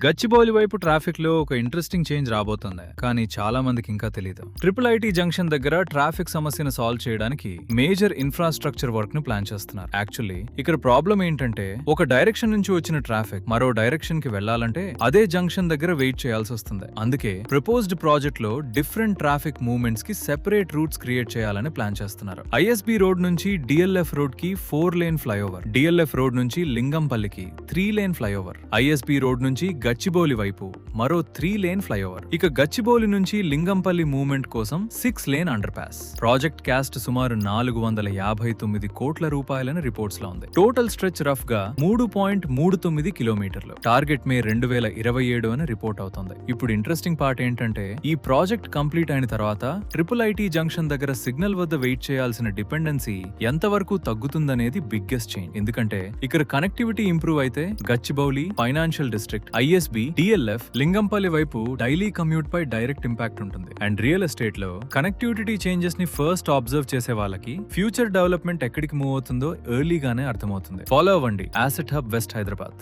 గచ్చిబౌలి వైపు ట్రాఫిక్ లో ఒక ఇంట్రెస్టింగ్ చేంజ్ రాబోతుంది, కానీ చాలా మందికి ఇంకా తెలియదు. ట్రిపుల్ ఐటీ జంక్షన్ దగ్గర ట్రాఫిక్ సమస్యను సాల్వ్ చేయడానికి మేజర్ ఇన్ఫ్రాస్ట్రక్చర్ వర్క్ ను ప్లాన్ చేస్తున్నారు. యాక్చువల్లీ ఇక్కడ ప్రాబ్లం ఏంటంటే, ఒక డైరెక్షన్ నుంచి వచ్చిన ట్రాఫిక్ మరో డైరెక్షన్ కి వెళ్లాలంటే అదే జంక్షన్ దగ్గర వెయిట్ చేయాల్సి వస్తుంది. అందుకే ప్రపోజ్డ్ ప్రాజెక్ట్ లో డిఫరెంట్ ట్రాఫిక్ మూవ్మెంట్స్ కి సెపరేట్ రూట్స్ క్రియేట్ చేయాలని ప్లాన్ చేస్తున్నారు. ఐఎస్బి రోడ్ నుంచి డిఎల్ఎఫ్ రోడ్ కి 4 లేన్ ఫ్లైఓవర్, డిఎల్ఎఫ్ రోడ్ నుంచి లింగంపల్లికి 3 లేన్ ఫ్లైఓవర్, ఐఎస్బి రోడ్ నుంచి గచ్చిబౌలి వైపు మరో 3 లేన్ ఫ్లైఓవర్, ఇక గచ్చిబౌలి నుంచి లింగంపల్లి మూవ్మెంట్ కోసం 6 lane under pass. Project cost సుమారు 459 కోట్ల రూపాయలని రిపోర్ట్స్ లో ఉంది. టోటల్ స్ట్రెచ్ రఫ్ గా 3.39 కిలోమీటర్లు. టార్గెట్ మే 2027 అని రిపోర్ట్ అవుతుంది. ఇప్పుడు ఇంట్రెస్టింగ్ పార్ట్ ఏంటంటే, ఈ ప్రాజెక్ట్ కంప్లీట్ అయిన తర్వాత ట్రిపుల్ ఐటీ జంక్షన్ దగ్గర సిగ్నల్ వద్ద వెయిట్ చేయాల్సిన డిపెండెన్సీ ఎంతవరకు తగ్గుతుందనేది బిగ్గెస్ట్ చేంజ్. ఎందుకంటే ఇక్కడ కనెక్టివిటీ ఇంప్రూవ్ అయితే Gachibowli, financial district, ISB, DLF, Lingampalli వైపు డైలీ కమ్యూట్ పై డైరెక్ట్ ఇంపాక్ట్ ఉంటుంది. అండ్ రియల్ ఎస్టేట్ లో కనెక్టివిటీ చేంజెస్ ని ఫస్ట్ అబ్జర్వ్ చేసే వాళ్ళకి ఫ్యూచర్ డెవలప్మెంట్ ఎక్కడికి మూవ్ అవుతుందో ఎర్లీగానే అర్థమవుతుంది. ఫాలో అవ్వండి అసెట్ హబ్ వెస్ట్ హైదరాబాద్.